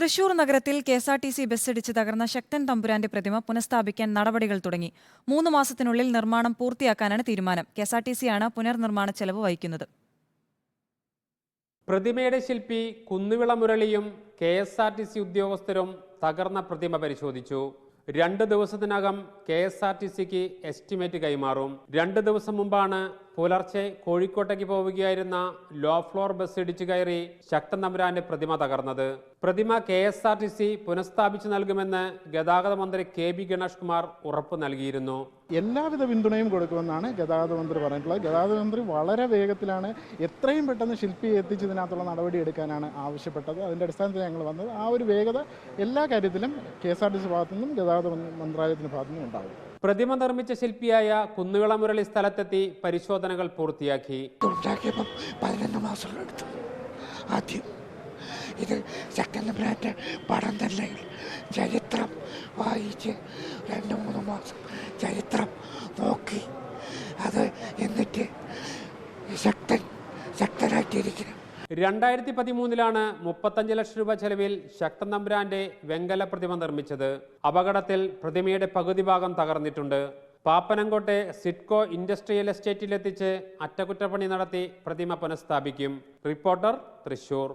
തൃശൂർ നഗരത്തിൽ കെഎസ്ആർടിസി ബസ്സിടിച്ച് തകർന്ന ശക്തൻ തമ്പുരാന്റെ പ്രതിമ പുനഃസ്ഥാപിക്കാൻ നടപടികൾ തുടങ്ങി. 3 മാസത്തിനുള്ളിൽ നിർമ്മാണം പൂർത്തിയാക്കാനാണ് തീരുമാനം. കെഎസ്ആർടിസിയാണ് പുനർനിർമ്മാണ ചെലവ് വഹിക്കുന്നത്. പ്രതിമയുടെ ശില്പി കുന്നുവിള മുരളിയും കെഎസ്ആർടിസി ഉദ്യോഗസ്ഥരും തകർന്ന പ്രതിമ പരിശോധിച്ചു. 2 ദിവസത്തിനകം കെഎസ്ആർടിസിക്ക് എസ്റ്റിമേറ്റ് കൈമാറും. 2 ദിവസം മുമ്പാണ് പുലർച്ചെ കോഴിക്കോട്ടേക്ക് പോവുകയായിരുന്ന ലോ ഫ്ലോർ ബസ് ഇടിച്ചു കയറി ശക്തൻ തമ്പുരാന്റെ പ്രതിമ തകർന്നത്. പ്രതിമ കെഎസ്ആർടിസി പുനഃസ്ഥാപിച്ചു നൽകുമെന്ന് ഗതാഗത മന്ത്രി കെ.ബി. ഗണേഷ് കുമാർ ഉറപ്പ് നൽകിയിരുന്നു. എല്ലാവിധ പിന്തുണയും കൊടുക്കുമെന്നാണ് ഗതാഗത മന്ത്രി പറഞ്ഞിട്ടുള്ളത്. ഗതാഗത മന്ത്രി വളരെ വേഗത്തിലാണ് എത്രയും പെട്ടെന്ന് ശില്പിയെ എത്തിച്ചതിനകത്തുള്ള നടപടി എടുക്കാനാണ് ആവശ്യപ്പെട്ടത്. അതിൻ്റെ അടിസ്ഥാനത്തിൽ ഞങ്ങൾ വന്നത്. ആ ഒരു വേഗത എല്ലാ കാര്യത്തിലും കെഎസ്ആർടിസി ഭാഗത്തു നിന്നും ഗതാഗത മന്ത്രാലയത്തിന്റെ ഭാഗത്തു നിന്നും ഉണ്ടാകും. പ്രതിമ നിർമ്മിച്ച ശില്പിയായ കുന്നുവിള മുരളി സ്ഥലത്തെത്തി പരിശോധനകൾ പൂർത്തിയാക്കി. 11 മാസങ്ങളെടുത്തു. ആദ്യം ഇത് ശക്തൻ തമ്പുരാന്റെ പടം തന്നെ ചരിത്രം വായിച്ച് 2-3 മാസം ചരിത്രം നോക്കി അത് എന്നിട്ട് ശക്തനായിട്ടിരിക്കണം. 2013 35 ലക്ഷം രൂപ ചെലവിൽ ശക്തൻ തമ്പുരാന്റെ വെങ്കല പ്രതിമ നിർമ്മിച്ചത്. അപകടത്തിൽ പ്രതിമയുടെ പകുതി ഭാഗം തകർന്നിട്ടുണ്ട്. പാപ്പനംകോട്ടെ സിഡ്കോ ഇൻഡസ്ട്രിയൽ എസ്റ്റേറ്റിലെത്തിച്ച് അറ്റകുറ്റപ്പണി നടത്തി പ്രതിമ പുനഃസ്ഥാപിക്കും. റിപ്പോർട്ടർ, തൃശൂർ.